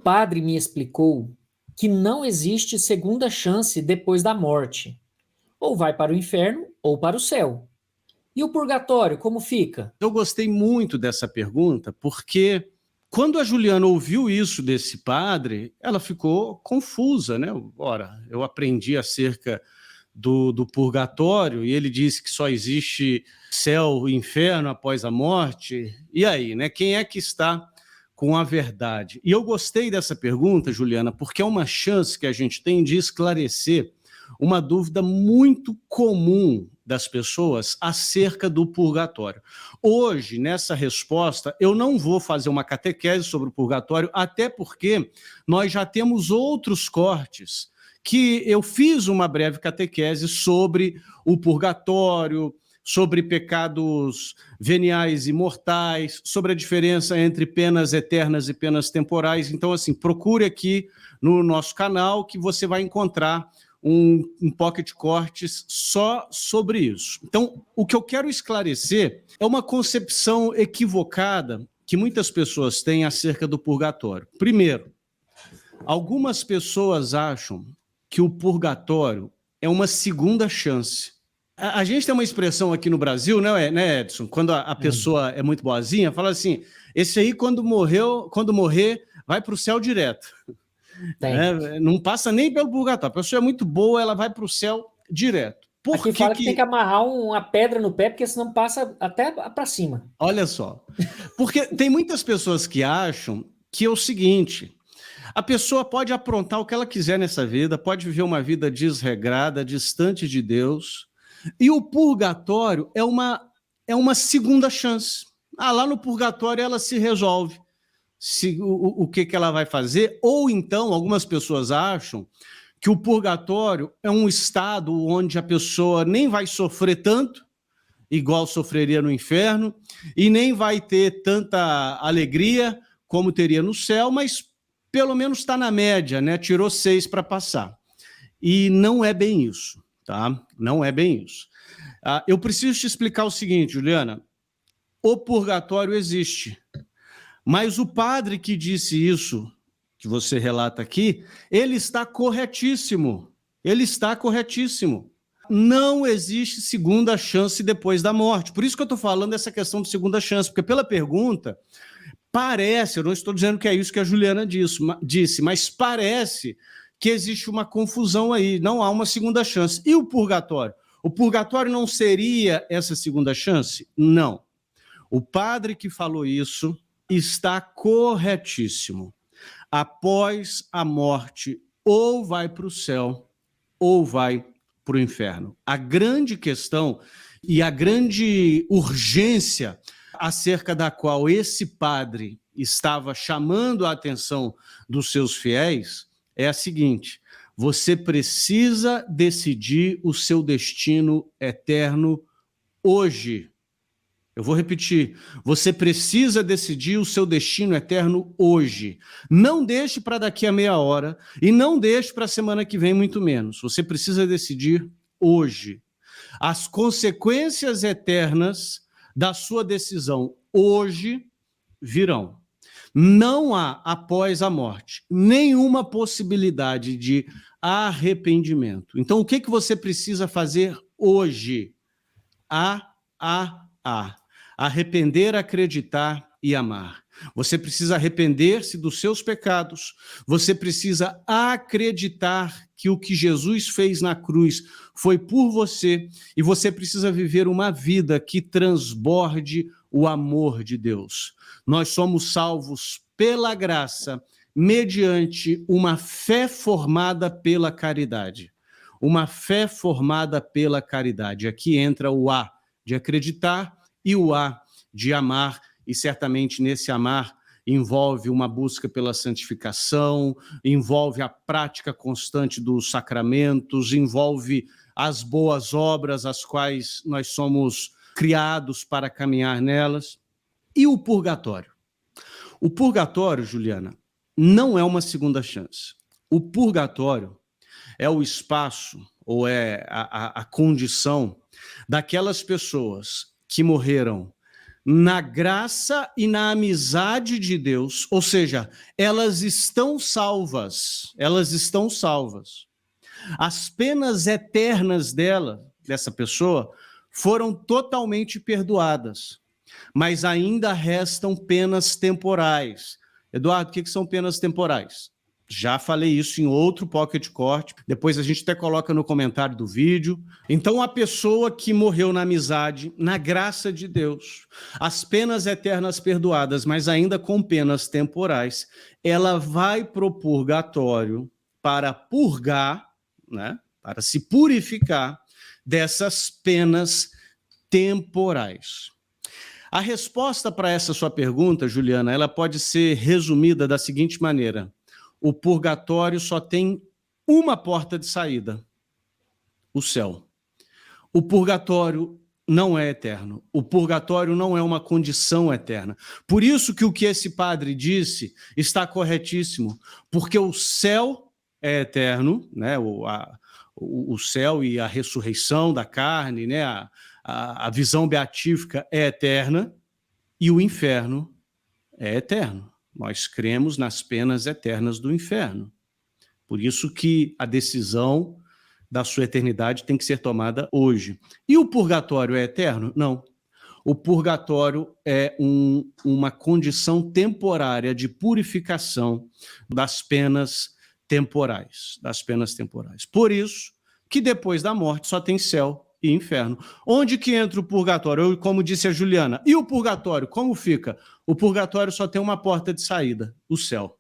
padre me explicou que não existe segunda chance depois da morte. Ou vai para o inferno ou para o céu. E o purgatório, como fica? Eu gostei muito dessa pergunta, porque quando a Juliana ouviu isso desse padre, ela ficou confusa, né? Ora, eu aprendi acerca do purgatório e ele disse que só existe céu e inferno após a morte. E aí, né? Quem é que está com a verdade? E eu gostei dessa pergunta, Juliana, porque é uma chance que a gente tem de esclarecer uma dúvida muito comum das pessoas acerca do purgatório. Hoje, nessa resposta, eu não vou fazer uma catequese sobre o purgatório, até porque nós já temos outros cortes que eu fiz uma breve catequese sobre o purgatório, sobre pecados veniais e mortais, sobre a diferença entre penas eternas e penas temporais. Então, assim, procure aqui no nosso canal que você vai encontrar um pocket cortes só sobre isso. Então, o que eu quero esclarecer é uma concepção equivocada que muitas pessoas têm acerca do purgatório. Primeiro, algumas pessoas acham que o purgatório é uma segunda chance. A gente tem uma expressão aqui no Brasil, né, Edson? Quando a pessoa é muito boazinha, fala assim, esse aí quando morrer, vai para o céu direto. Não passa nem pelo purgatório. A pessoa é muito boa, ela vai para o céu direto. Aqui fala que tem que amarrar uma pedra no pé, porque senão passa até para cima. Olha só. Porque tem muitas pessoas que acham que é o seguinte, a pessoa pode aprontar o que ela quiser nessa vida, pode viver uma vida desregrada, distante de Deus, e o purgatório é uma segunda chance. Lá no purgatório ela se resolve o que ela vai fazer, ou então algumas pessoas acham que o purgatório é um estado onde a pessoa nem vai sofrer tanto, igual sofreria no inferno, e nem vai ter tanta alegria como teria no céu, mas pelo menos está na média, né? Tirou 6 para passar. E não é bem isso, tá? Não é bem isso. Eu preciso te explicar o seguinte, Juliana. O purgatório existe. Mas o padre que disse isso, que você relata aqui, ele está corretíssimo. Ele está corretíssimo. Não existe segunda chance depois da morte. Por isso que eu estou falando dessa questão de segunda chance, porque pela pergunta, parece, eu não estou dizendo que é isso que a Juliana disse, mas parece que existe uma confusão aí, não há uma segunda chance. E o purgatório? O purgatório não seria essa segunda chance? Não. O padre que falou isso está corretíssimo. Após a morte, ou vai para o céu, ou vai para o inferno. A grande questão e a grande urgência acerca da qual esse padre estava chamando a atenção dos seus fiéis é a seguinte: você precisa decidir o seu destino eterno hoje. Eu vou repetir, você precisa decidir o seu destino eterno hoje. Não deixe para daqui a meia hora e não deixe para a semana que vem, muito menos. Você precisa decidir hoje. As consequências eternas da sua decisão hoje virão. Não há, após a morte, nenhuma possibilidade de arrependimento. Então, o que você precisa fazer hoje? Arrepender, acreditar e amar. Você precisa arrepender-se dos seus pecados, você precisa acreditar que o que Jesus fez na cruz foi por você, e você precisa viver uma vida que transborde o amor de Deus. Nós somos salvos pela graça, mediante uma fé formada pela caridade. Uma fé formada pela caridade. Aqui entra o A de acreditar e o A de amar, e certamente nesse amar envolve uma busca pela santificação, envolve a prática constante dos sacramentos, envolve as boas obras, as quais nós somos criados para caminhar nelas. E o purgatório? O purgatório, Juliana, não é uma segunda chance. O purgatório é o espaço, ou é a condição daquelas pessoas que morreram na graça e na amizade de Deus, ou seja, elas estão salvas, elas estão salvas. As penas eternas dessa pessoa, foram totalmente perdoadas, mas ainda restam penas temporais. Eduardo, o que são penas temporais? Já falei isso em outro Pocket Corte, depois a gente até coloca no comentário do vídeo. Então, a pessoa que morreu na amizade, na graça de Deus, as penas eternas perdoadas, mas ainda com penas temporais, ela vai pro purgatório para purgar, né, para se purificar dessas penas temporais. A resposta para essa sua pergunta, Juliana, ela pode ser resumida da seguinte maneira: o purgatório só tem uma porta de saída, o céu. O purgatório não é eterno. O purgatório não é uma condição eterna. Por isso que o que esse padre disse está corretíssimo, porque o céu é eterno, né? O céu e a ressurreição da carne, né? A visão beatífica é eterna, e o inferno é eterno. Nós cremos nas penas eternas do inferno. Por isso que a decisão da sua eternidade tem que ser tomada hoje. E o purgatório é eterno? Não. O purgatório é uma condição temporária de purificação das penas temporais, Por isso que depois da morte só tem céu e inferno. Onde que entra o purgatório? Como disse a Juliana. E o purgatório, como fica? O purgatório só tem uma porta de saída, o céu.